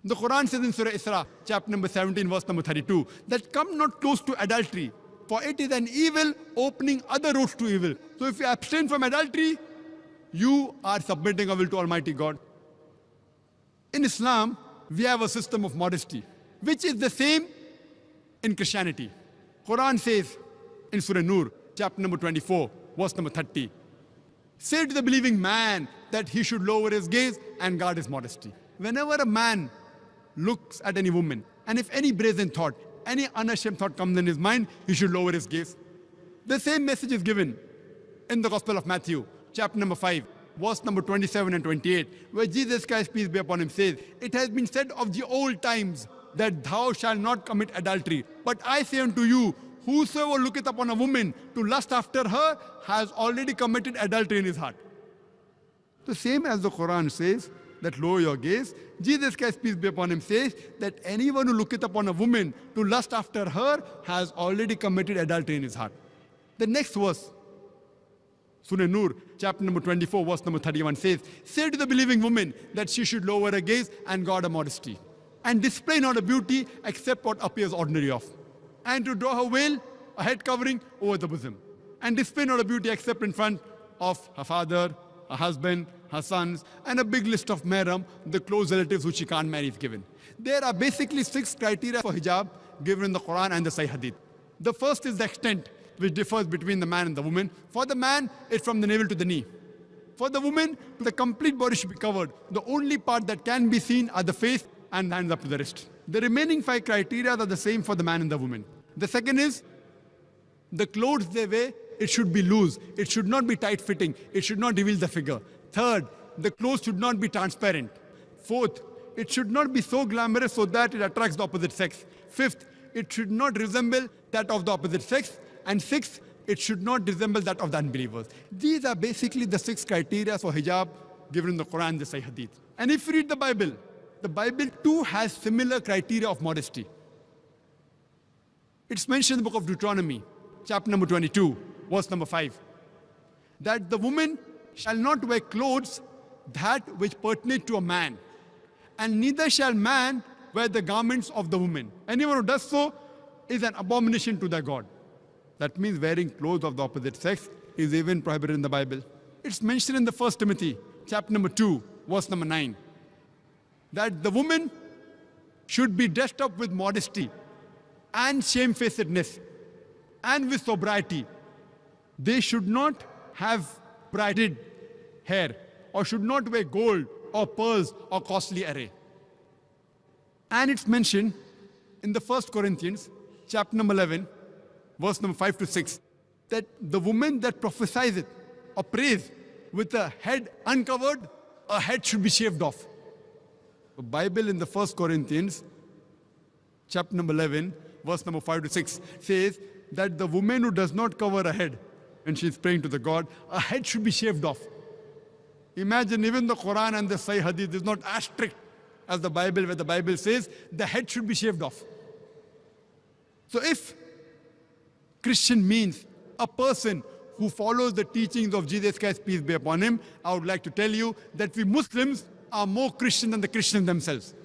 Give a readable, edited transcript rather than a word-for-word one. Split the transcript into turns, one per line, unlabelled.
The Quran says in Surah Isra, chapter number 17, verse number 32, that come not close to adultery, for it is an evil opening other roads to evil. So if you abstain from adultery, you are submitting a will to Almighty God. In Islam, we have a system of modesty, which is the same in Christianity. Quran says in Surah Nur, chapter number 24, verse number 30, say to the believing man that he should lower his gaze and guard his modesty. Whenever a man looks at any woman, and if any brazen thought, any unashamed thought comes in his mind, he should lower his gaze. The same message is given in the Gospel of Matthew, chapter number 5, verse number 27 and 28, where Jesus Christ, peace be upon him, says, it has been said of the old times that thou shalt not commit adultery. But I say unto you, whosoever looketh upon a woman to lust after her has already committed adultery in his heart. The same as the Quran says, that lower your gaze, Jesus Christ, peace be upon him, says that anyone who looketh upon a woman to lust after her has already committed adultery in his heart. The next verse, Surah Nur, chapter number 24, verse number 31 says, say to the believing woman that she should lower her gaze and guard her modesty, and display not a beauty except what appears ordinary of, and to draw her veil, a head covering over the bosom, and display not a beauty except in front of her father, her husband, her sons, and a big list of mahram, the close relatives who she can't marry is given. There are basically 6 criteria for hijab given in the Quran and the Sahih Hadith. The first is the extent, which differs between the man and the woman. For the man, it's from the navel to the knee. For the woman, the complete body should be covered. The only part that can be seen are the face and hands up to the wrist. The remaining 5 criteria are the same for the man and the woman. The second is, the clothes they wear, it should be loose. It should not be tight-fitting. It should not reveal the figure. Third, the clothes should not be transparent. Fourth, it should not be so glamorous so that it attracts the opposite sex. Fifth, it should not resemble that of the opposite sex. And sixth, it should not resemble that of the unbelievers. These are basically the 6 criteria for hijab given in the Quran and the Sahih Hadith. And if you read the Bible too has similar criteria of modesty. It's mentioned in the book of Deuteronomy, chapter number 22, verse number 5, that the woman shall not wear clothes that which pertain to a man, and neither shall man wear the garments of the woman. Anyone who does so is an abomination to their God. That means wearing clothes of the opposite sex is even prohibited in the Bible. It's mentioned in the 1 Timothy, chapter number 2, verse number 9, that the woman should be dressed up with modesty and shamefacedness and with sobriety. They should not have braided hair or should not wear gold or pearls or costly array. And it's mentioned in the 1 Corinthians, chapter number 11, verse number 5 to 6, that the woman that prophesies or prays with a head uncovered, a head should be shaved off. The Bible in the 1 Corinthians, chapter number 11, verse number 5 to 6, says that the woman who does not cover her head when she is praying to the God, a head should be shaved off. Imagine even the Quran and the Sahih Hadith is not as strict as the Bible, where the Bible says the head should be shaved off. So if Christian means a person who follows the teachings of Jesus Christ, peace be upon him, I would like to tell you that we Muslims are more Christian than the Christians themselves.